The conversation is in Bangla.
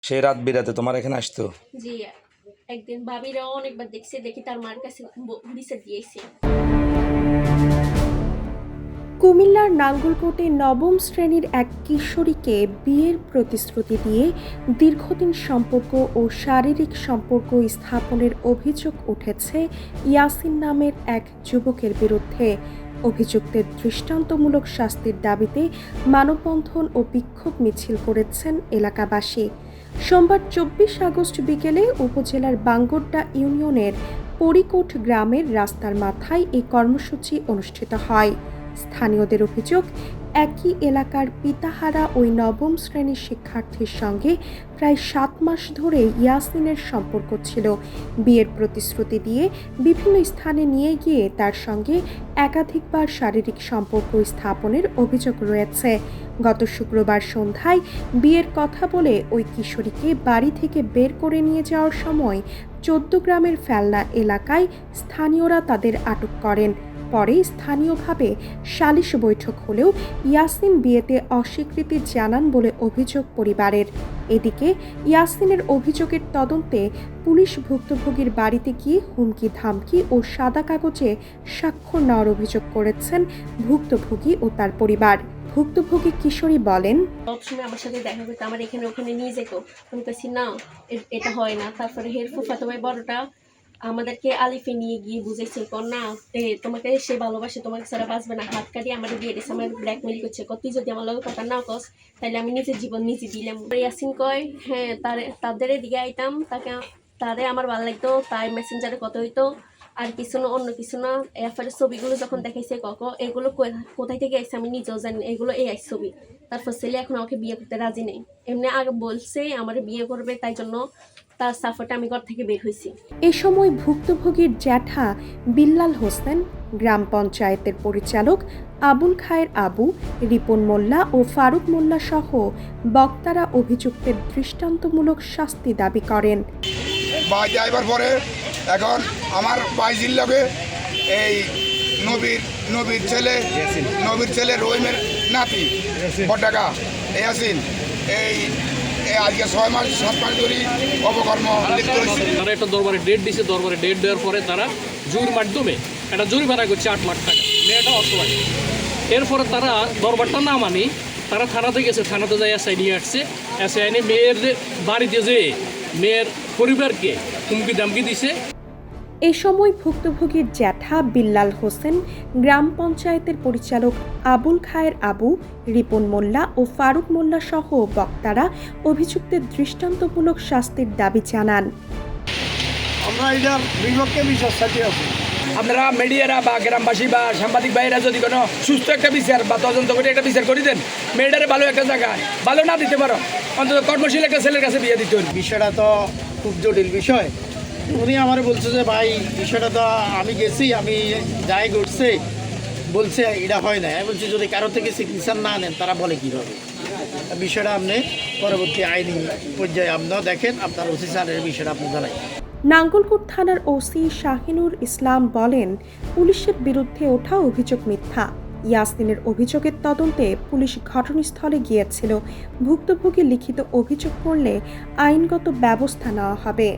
সেই রাত বিরাতে তোমার এখানে আসতো? জি, একদিন ভাবিরাও অনেকবার দেখছে, দেখি তার মার কাছে বিচার দিয়েছে। কুমিল্লার নাঙ্গলকোটে নবম শ্রেণীর এক কিশোরীকে বিয়ের প্রতিশ্রুতি দিয়ে দীর্ঘদিন সম্পর্ক ও শারীরিক সম্পর্ক স্থাপনের অভিযোগ উঠেছে ইয়াসিন নামের এক যুবকের বিরুদ্ধে। অভিযুক্তের দৃষ্টান্তমূলক শাস্তির দাবিতে মানববন্ধন ও বিক্ষোভ মিছিল করেছেন এলাকাবাসী। সোমবার 24 আগস্ট বিকেলে উপজেলার বাঙ্গোড্ডা ইউনিয়নের পরিকোট গ্রামের রাস্তার মাথায় এই কর্মসূচি অনুষ্ঠিত হয়। স্থানীয়দের অভিযোগ, একই এলাকার পিতাহারা ওই নবম শ্রেণীর শিক্ষার্থীর সঙ্গে প্রায় 7 মাস ধরে ইয়াসিনের সম্পর্ক ছিল। বিয়ের প্রতিশ্রুতি দিয়ে বিভিন্ন স্থানে নিয়ে গিয়ে তার সঙ্গে একাধিকবার শারীরিক সম্পর্ক স্থাপনের অভিযোগ রয়েছে। গত শুক্রবার সন্ধ্যায় বিয়ের কথা বলে ওই কিশোরীকে বাড়ি থেকে বের করে নিয়ে যাওয়ার সময় 14 গ্রামের ফেলনা এলাকায় স্থানীয়রা তাদের আটক করেন। পরে স্থানীয়ভাবে সালিশ বৈঠক হলেও ইয়াসিন বিয়েতে অস্বীকৃতি জানান বলে অভিযোগ পরিবারের। এদিকে ইয়াসিনের অভিযোগের তদন্তে পুলিশ ভুক্তভোগীর বাড়িতে গিয়ে হুমকি ধামকি ও সাদা কাগজে স্বাক্ষর নেওয়ার অভিযোগ করেছেন ভুক্তভোগী ও তার পরিবার। ভুক্তভোগী কিশোরী বলেন, সবসময় আমার সাথে দেখা করতো, আমার এখানে ওখানে নিয়ে যেত। আমি কাছি না, এটা হয় না। তারপরে হের ফুফাতো ভাই বড়টা আমাদেরকে আলিফে নিয়ে গিয়ে বুঝেছে, না তোমাকে সে ভালোবাসে, তোমাকে ছাড়া বাঁচবে না, হাত কাটিয়ে আমার দিয়ে দিয়েছে, আমার ব্ল্যাকমেল করছে, তুই যদি আমার লগে কথা না কস তাহলে আমি নিজের জীবন নিজে দিলাম। ইয়াসিন কয়, হ্যাঁ তাদের দিকে আইতাম, তাদের আমার ভালো লাগতো, তাই মেসেঞ্জারে কত হইতো, আর কিছু না, অন্য কিছু না। এরপরে ছবিগুলো যখন দেখাইছে এগুলো কোথায় থেকে আসছে আমি নিজেও জানি, এগুলো এই ছবি। তারপর ছেলে এখন আমাকে বিয়ে করতে রাজি নেই। এমনি আগে বলছে আমার বিয়ে করবে, তাই জন্য তার সাপোর্টে আমি ঘর থেকে বের হয়েছি। এ সময় ভুক্তভোগীর জ্যাঠা বিল্লাল হোসেন, গ্রাম পঞ্চায়েতের পরিচালক আবুল খায়ের আবু, রিপন মোল্লা ও ফারুক মোল্লা সহ বক্তারা অভিযুক্তের দৃষ্টান্তমূলক শাস্তি দাবি করেন। যাইবার পরে এখন আমার বাইজির লগে এই নবীর ছেলে রহিমের নাতি বটাকা ইয়াসিন এই আজকে 6 মাস 7 মাস ধরে অপকর্ম লিপ্ত হয়েছে। তারা একটা দরবারে ডেট দিয়েছে, দরবারে ডেট দেওয়ার পরে তারা জুরির মাধ্যমে একটা জরিমানা করছে 8 লাখ টাকা, মেয়েটা অসহায়। এরপরে তারা দরবারটা না মানি তারা থানাতে গেছে, থানাতে যাই এসআই নিয়ে আসছে। এসআই নিয়ে মেয়ের বাড়িতে যেয়ে মেয়ের পরিবারকে হুমকি দামকি দিছে। এ সময় ভুক্তভোগীর জ্যাঠা বিল্লাল হোসেন, গ্রাম পঞ্চায়েতের পরিচালক আবুল খায়ের আবু, রিপন মোল্লা ও ফারুক মোল্লা সহ বক্তারা অভিযুক্তের দৃষ্টান্তমূলক শাস্তির দাবি জানান। আমরা এটার বিপক্ষে বিশ্বাস থাকি। আপনারা মিডিয়ারা বা গ্রামবাসী বা সাংবাদিক ভাইয়েরা যদি কোনো সুস্থ একটা বিচার বা তদন্ত করে একটা বিচার করে দেন, মেয়েটারে ভালো একটা জায়গায় ভালো না দিতে পারো, অন্তত কর্মশীল একটা ছেলের কাছে বিয়ে দিতে। বিষয়টা তো খুব জটিল বিষয়। উনি আমার বলছে যে ভাই বিষয়টা তো আমি গেছি, আমি যাই ঘটছে বলছে এটা হয় না। আমি বলছি যদি কারো থেকে চিকিৎসা না নেন তারা বলে কীভাবে। বিষয়টা আপনি পরবর্তী আইনি পর্যায়ে আপনারা দেখেন, আপনার ওসি স্যারের বিষয়টা আপনি জানাই। নাঙ্গলকোট থানার ওসি শাহিনুর ইসলাম বলেন, পুলিশের বিরুদ্ধে ওঠা অভিযোগ মিথ্যা। ইয়াসিনের অভিযোগের তদন্তে পুলিশ ঘটনাস্থলে গিয়েছিল। ভুক্তভোগী লিখিত অভিযোগ করলে আইনগত ব্যবস্থা নেওয়া হবে।